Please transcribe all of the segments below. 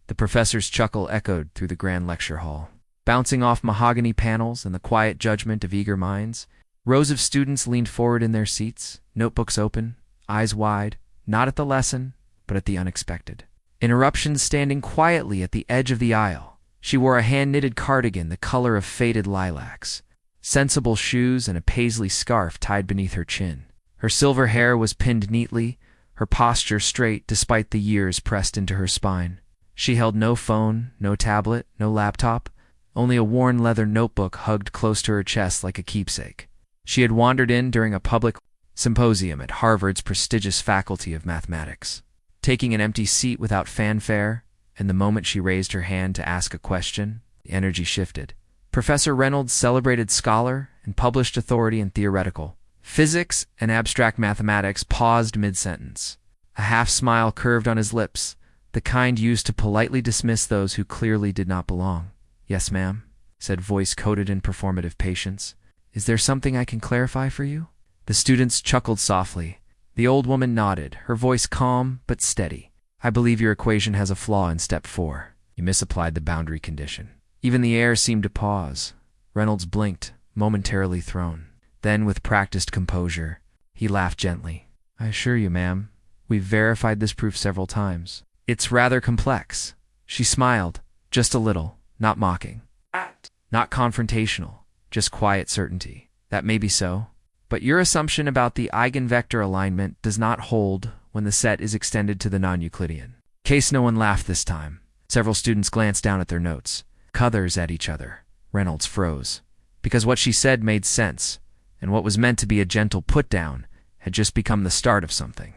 The professor's chuckle echoed through the grand lecture hall. Bouncing off mahogany panels and the quiet judgment of eager minds, rows of students leaned forward in their seats, notebooks open, eyes wide, not at the lesson, but at the unexpected. Interruptions standing quietly at the edge of the aisle. She wore a hand-knitted cardigan the color of faded lilacs, sensible shoes, and a paisley scarf tied beneath her chin. Her silver hair was pinned neatly, her posture straight despite the years pressed into her spine. She held no phone, no tablet, no laptop, only a worn leather notebook hugged close to her chest like a keepsake. She had wandered in during a public symposium at Harvard's prestigious Faculty of Mathematics, taking an empty seat without fanfare, and the moment she raised her hand to ask a question, the energy shifted. Professor Reynolds, celebrated scholar and published authority in theoretical physics and abstract mathematics, paused mid-sentence. A half-smile curved on his lips, the kind used to politely dismiss those who clearly did not belong. "Yes, ma'am," said voice coated in performative patience. "Is there something I can clarify for you?" The students chuckled softly. The old woman nodded, her voice calm but steady. "I believe your equation has a flaw in step 4. You misapplied the boundary condition." Even the air seemed to pause. Reynolds blinked, momentarily thrown. Then, with practiced composure, he laughed gently. "I assure you, ma'am, we've verified this proof several times. It's rather complex." She smiled, just a little, not mocking, not confrontational, just quiet certainty. "That may be so, but your assumption about the eigenvector alignment does not hold when the set is extended to the non-Euclidean." In case no one laughed this time, several students glanced down at their notes, others at each other. Reynolds froze, because what she said made sense, and what was meant to be a gentle put-down had just become the start of something.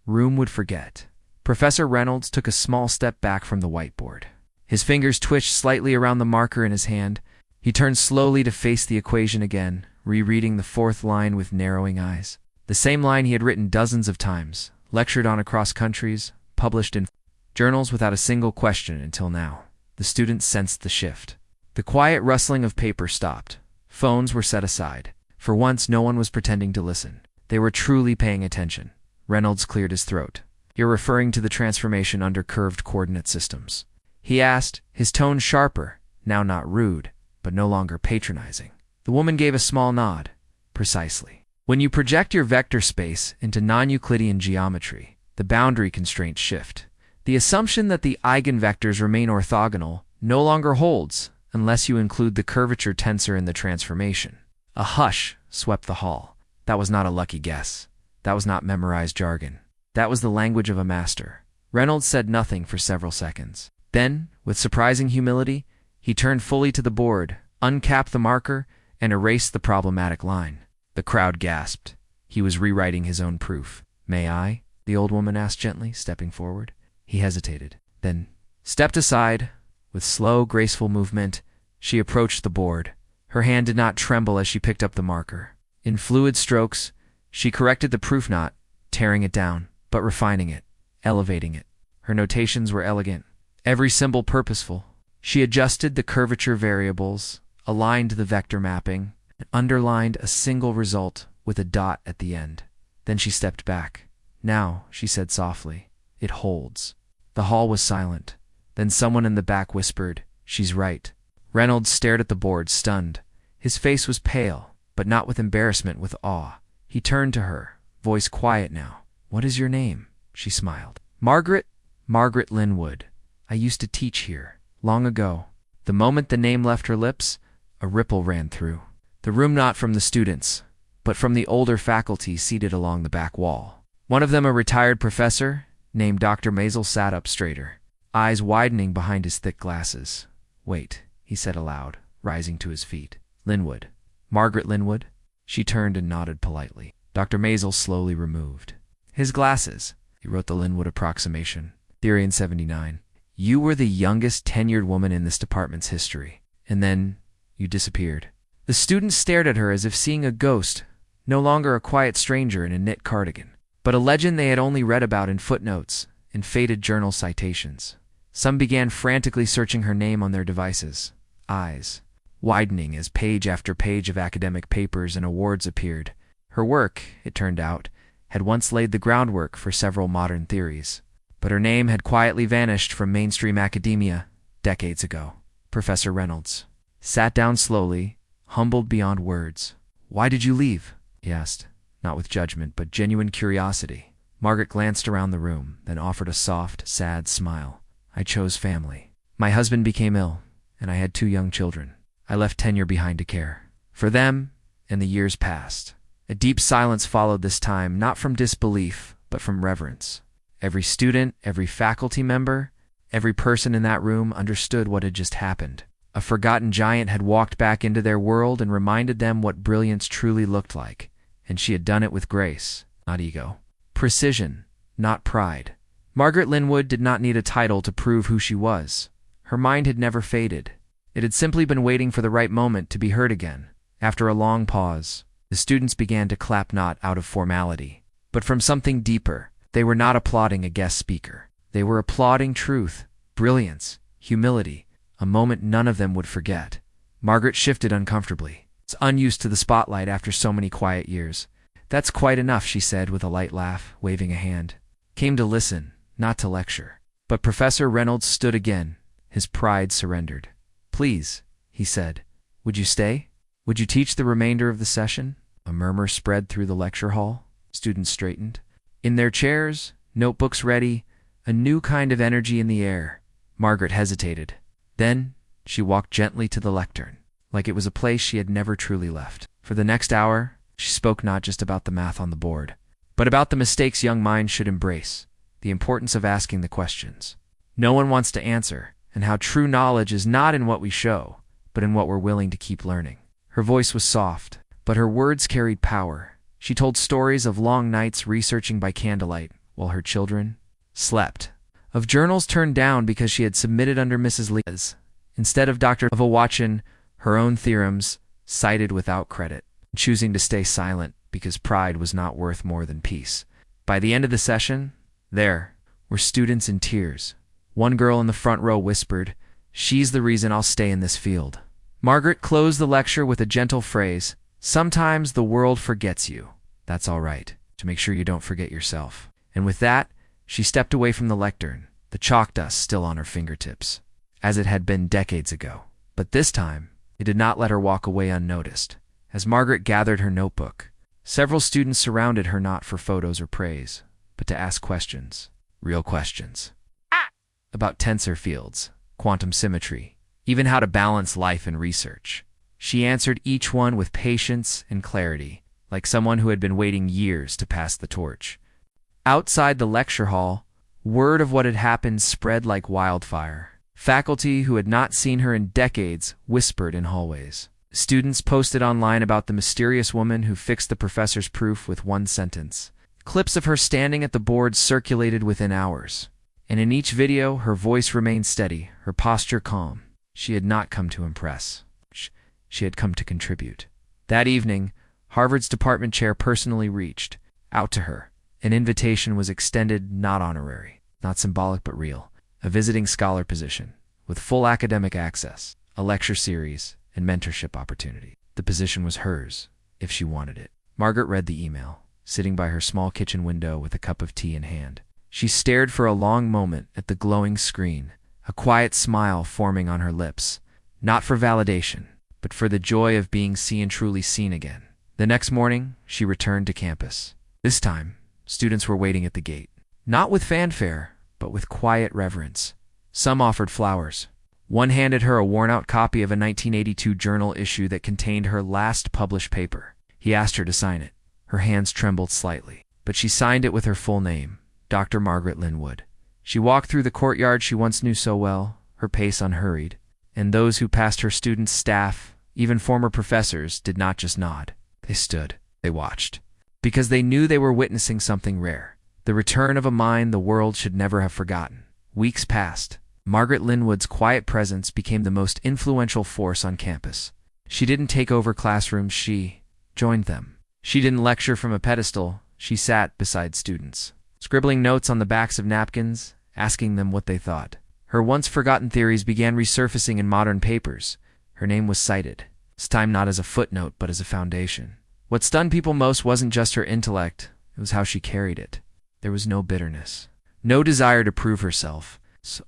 Room would forget. Professor Reynolds took a small step back from the whiteboard. His fingers twitched slightly around the marker in his hand. He turned slowly to face the equation again, rereading the 4th line with narrowing eyes. The same line he had written dozens of times, lectured on across countries, published in journals without a single question until now. The students sensed the shift. The quiet rustling of paper stopped. Phones were set aside. For once, no one was pretending to listen. They were truly paying attention. Reynolds cleared his throat. "You're referring to the transformation under curved coordinate systems?" he asked, his tone sharper, now not rude, but no longer patronizing. The woman gave a small nod. "Precisely. When you project your vector space into non-Euclidean geometry, the boundary constraints shift. The assumption that the eigenvectors remain orthogonal no longer holds unless you include the curvature tensor in the transformation." A hush swept the hall. That was not a lucky guess. That was not memorized jargon. That was the language of a master. Reynolds said nothing for several seconds. Then, with surprising humility, he turned fully to the board, uncapped the marker, and erased the problematic line. The crowd gasped. He was rewriting his own proof. "May I?" the old woman asked gently, stepping forward. He hesitated, then stepped aside. With slow, graceful movement, she approached the board. Her hand did not tremble as she picked up the marker. In fluid strokes, she corrected the proof knot, tearing it down, but refining it, elevating it. Her notations were elegant, every symbol purposeful. She adjusted the curvature variables, aligned the vector mapping, and underlined a single result with a dot at the end. Then she stepped back. "Now," she said softly, "it holds." The hall was silent. Then someone in the back whispered, "She's right." Reynolds stared at the board, stunned. His face was pale, but not with embarrassment, with awe. He turned to her, voice quiet now. "What is your name?" She smiled. "Margaret Linwood. I used to teach here, long ago." The moment the name left her lips, a ripple ran through the room, not from the students, but from the older faculty seated along the back wall. One of them, a retired professor named Dr. Maisel, sat up straighter, eyes widening behind his thick glasses. "Wait," he said aloud, rising to his feet. "Linwood. Margaret Linwood?" She turned and nodded politely. Dr. Maisel slowly removed his glasses. He wrote the Linwood approximation, theory in 79. "You were the youngest tenured woman in this department's history, and then you disappeared." The students stared at her as if seeing a ghost, no longer a quiet stranger in a knit cardigan, but a legend they had only read about in footnotes and faded journal citations. Some began frantically searching her name on their devices, eyes widening as page after page of academic papers and awards appeared. Her work, it turned out, had once laid the groundwork for several modern theories. but her name had quietly vanished from mainstream academia decades ago. Professor Reynolds sat down slowly, humbled beyond words. "Why did you leave?" he asked, not with judgment, but genuine curiosity. Margaret glanced around the room, then offered a soft, sad smile. "I chose family. My husband became ill, and I had 2 young children. I left tenure behind to care for them, and the years passed." A deep silence followed this time, not from disbelief, but from reverence. Every student, every faculty member, every person in that room understood what had just happened. A forgotten giant had walked back into their world and reminded them what brilliance truly looked like, and she had done it with grace, not ego. Precision, not pride. Margaret Linwood did not need a title to prove who she was. Her mind had never faded. It had simply been waiting for the right moment to be heard again. After a long pause, the students began to clap, not out of formality, but from something deeper. They were not applauding a guest speaker. They were applauding truth, brilliance, humility, a moment none of them would forget. Margaret shifted uncomfortably. It's unused to the spotlight after so many quiet years. "That's quite enough," she said with a light laugh, waving a hand. "Came to listen, not to lecture." But Professor Reynolds stood again. His pride surrendered. "Please," he said, "would you stay? Would you teach the remainder of the session?" A murmur spread through the lecture hall. Students straightened. In their chairs, notebooks ready, a new kind of energy in the air. Margaret hesitated. Then she walked gently to the lectern, like it was a place she had never truly left. For the next hour, she spoke not just about the math on the board, but about the mistakes young minds should embrace, the importance of asking the questions no one wants to answer, and how true knowledge is not in what we show, but in what we're willing to keep learning. Her voice was soft, but her words carried power. She told stories of long nights researching by candlelight while her children slept, of journals turned down because she had submitted under Mrs. Lee's instead of Dr. Watson, her own theorems cited without credit, choosing to stay silent because pride was not worth more than peace. By the end of the session, there were students in tears. One girl in the front row whispered, "She's the reason I'll stay in this field." Margaret closed the lecture with a gentle phrase, "Sometimes the world forgets you. That's all right, to make sure you don't forget yourself." And with that, she stepped away from the lectern, the chalk dust still on her fingertips, as it had been decades ago. But this time, it did not let her walk away unnoticed. As Margaret gathered her notebook, several students surrounded her, not for photos or praise, but to ask questions, real questions. About tensor fields, quantum symmetry, even how to balance life and research. She answered each one with patience and clarity, like someone who had been waiting years to pass the torch. Outside the lecture hall, word of what had happened spread like wildfire. Faculty who had not seen her in decades whispered in hallways. Students posted online about the mysterious woman who fixed the professor's proof with one sentence. Clips of her standing at the board circulated within hours. And in each video, her voice remained steady, her posture calm. She had not come to impress. She had come to contribute. That evening, Harvard's department chair personally reached out to her. An invitation was extended, not honorary, not symbolic but real. A visiting scholar position, with full academic access, a lecture series, and mentorship opportunity. The position was hers, if she wanted it. Margaret read the email, sitting by her small kitchen window with a cup of tea in hand. She stared for a long moment at the glowing screen, a quiet smile forming on her lips, not for validation, but for the joy of being truly seen again. The next morning, she returned to campus. This time, students were waiting at the gate, not with fanfare, but with quiet reverence. Some offered flowers. One handed her a worn-out copy of a 1982 journal issue that contained her last published paper. He asked her to sign it. Her hands trembled slightly, but she signed it with her full name, Dr. Margaret Linwood. She walked through the courtyard she once knew so well, her pace unhurried, and those who passed her, students, staff, even former professors, did not just nod. They stood, they watched, because they knew they were witnessing something rare, the return of a mind the world should never have forgotten. Weeks passed. Margaret Linwood's quiet presence became the most influential force on campus. She didn't take over classrooms, she joined them. She didn't lecture from a pedestal, she sat beside students, scribbling notes on the backs of napkins, asking them what they thought. Her once-forgotten theories began resurfacing in modern papers. Her name was cited, this time not as a footnote but as a foundation. What stunned people most wasn't just her intellect, it was how she carried it. There was no bitterness, No desire to prove herself,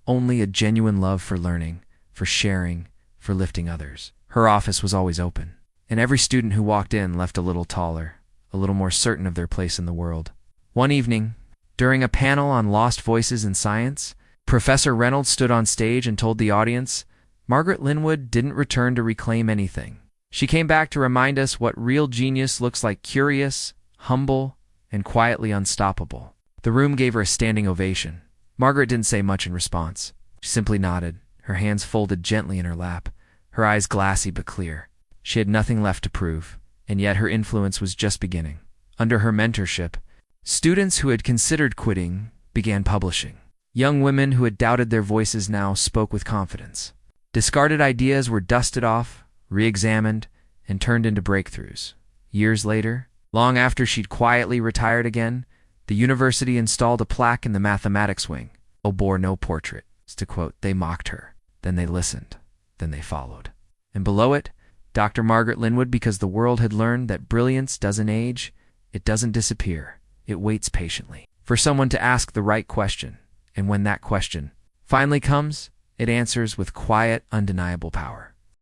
only a genuine love for learning, for sharing, for lifting others. Her office was always open, and every student who walked in left a little taller, a little more certain of their place in the world. One evening, during a panel on lost voices in science, Professor Reynolds stood on stage and told the audience, "Margaret Linwood didn't return to reclaim anything. She came back to remind us what real genius looks like: curious, humble, and quietly unstoppable." The room gave her a standing ovation. Margaret didn't say much in response. She simply nodded, her hands folded gently in her lap, her eyes glassy but clear. She had nothing left to prove, and yet her influence was just beginning. Under her mentorship, students who had considered quitting began publishing. Young women who had doubted their voices now spoke with confidence. Discarded ideas were dusted off, re-examined, and turned into breakthroughs. Years later, long after she'd quietly retired again, the university installed a plaque in the mathematics wing. "Oh, bore no portrait." To quote, "They mocked her, then they listened, then they followed." And below it, Dr. Margaret Linwood, because the world had learned that brilliance doesn't age, it doesn't disappear, it waits patiently for someone to ask the right question. And when that question finally comes, it answers with quiet, undeniable power.